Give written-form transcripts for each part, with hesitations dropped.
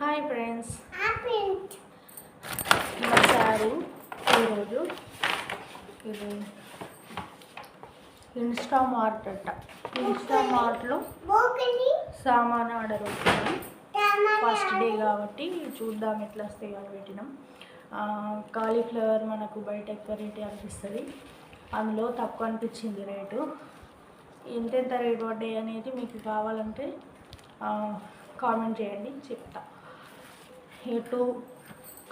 Hi friends, మా sorry ఈరోజు ఇది ఇన్స్టామార్ట్ ఇన్స్టామార్ట్లో సామాన్ ఆర్డర్ వచ్చింది. ఫస్ట్ డే కాబట్టి చూద్దాం ఎట్లా వస్తాయి అని పెట్టినాం. కాలీఫ్లవర్ మనకు బయట ఎక్కువ రేటే అనిపిస్తుంది, అందులో తక్కువ అనిపించింది రేటు. ఎంతెంత రేటు పడ్డాయి అనేది మీకు కావాలంటే కామెంట్ చేయండి, చెప్తా. ఈ 2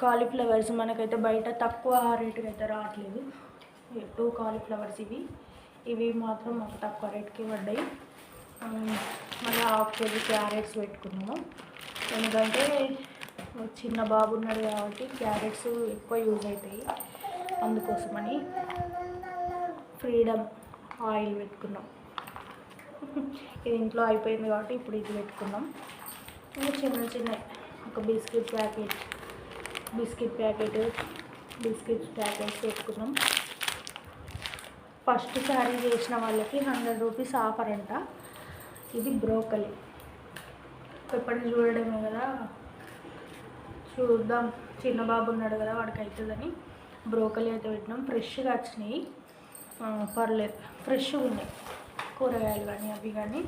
కాలీఫ్లవర్స్ మనకైతే బయట తక్కువ రేటుకి అయితే రావట్లేదు. 2 కాలీఫ్లవర్స్ ఇవి మాత్రం మాకు తక్కువ రేటుకి పడ్డాయి. మళ్ళీ 1/2 కేజీ క్యారెట్స్ పెట్టుకున్నాము, ఎందుకంటే చిన్న బాబు ఉన్నాడు కాబట్టి క్యారెట్స్ ఎక్కువ యూజ్ అవుతాయి, అందుకోసమని. ఫ్రీడమ్ ఆయిల్ పెట్టుకున్నాం, ఇది ఇంట్లో అయిపోయింది కాబట్టి ఇప్పుడు ఇది పెట్టుకున్నాం. ఇంకా చిన్న ఒక బిస్కెట్స్ ప్యాకెట్స్ పెట్టుకున్నాం. ఫస్ట్ శారీ చేసిన వాళ్ళకి 100 రూపీస్ ఆఫర్ అంట. ఇది బ్రోకలీ, ఎప్పటికి చూడడమే కదా, చూద్దాం. చిన్న బాబు ఉన్నాడు కదా, వాడికి అవుతుందని బ్రోకలీ అయితే పెట్టినాం. ఫ్రెష్గా వచ్చినాయి, పర్లేదు, ఫ్రెష్గా ఉన్నాయి కూరగాయలు కానీ అవి కానీ.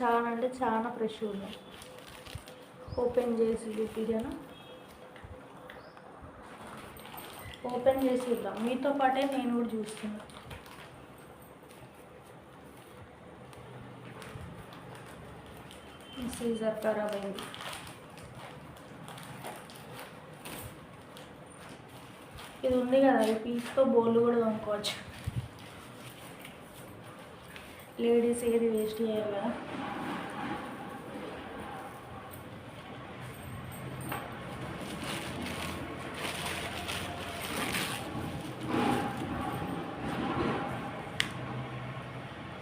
చాలా అంటే చాలా ఫ్రెష్గా ఉన్నాయి. ఓపెన్ చేసి చూపిదాను, ఓపెన్ చేసి ఇద్దాం, మీతో పాటే నేను కూడా చూస్తున్నాను. సీజర్ ఖరాబ్ అయింది. ఇది ఉంది కదా, ఈ పీస్తో బోళ్ళు కూడా కొనుక్కోవచ్చు. లేడీస్ ఏది వేస్ట్ చేయరు కదా.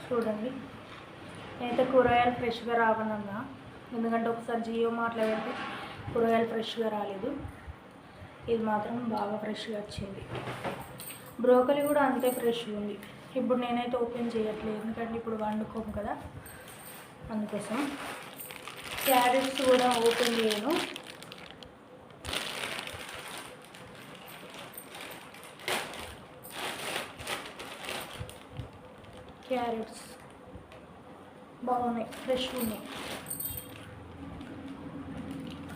చూడండి, నేనైతే కూరగాయలు ఫ్రెష్గా రావనన్నా, ఎందుకంటే ఒకసారి జియో మార్ట్లో పెడితే కూరగాయలు ఫ్రెష్గా రాలేదు. ఇది మాత్రం బాగా ఫ్రెష్గా వచ్చింది. బ్రోకలీ కూడా అంతే ఫ్రెష్గా ఉంది. ఇప్పుడు నేనైతే ఓపెన్ చేయట్లేదు, ఎందుకంటే ఇప్పుడు వండుకోము కదా, అందుకోసం. క్యారెట్స్ కూడా ఓపెన్ చేయను. క్యారెట్స్ బాగున్నాయి, ఫ్రెష్గా ఉన్నాయి.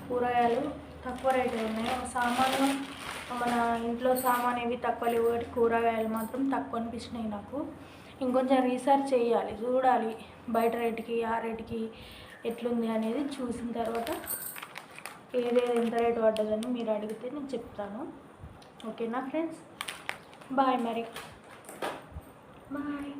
కూరగాయలు తక్కువ రేటు ఉన్నాయి. సామాను, మన ఇంట్లో సామాన్ ఏవి తక్కువ లేవు కాబట్టి కూరగాయలు మాత్రం తక్కువ అనిపించినాయి నాకు. ఇంకొంచెం రీసెర్చ్ చేయాలి, చూడాలి బయట రేటుకి ఆ రేటుకి ఎట్లుంది అనేది. చూసిన తర్వాత ఏదేది ఎంత రేటు పడ్డదని మీరు అడిగితే నేను చెప్తాను. ఓకేనా ఫ్రెండ్స్, బాయ్ మరి, బాయ్.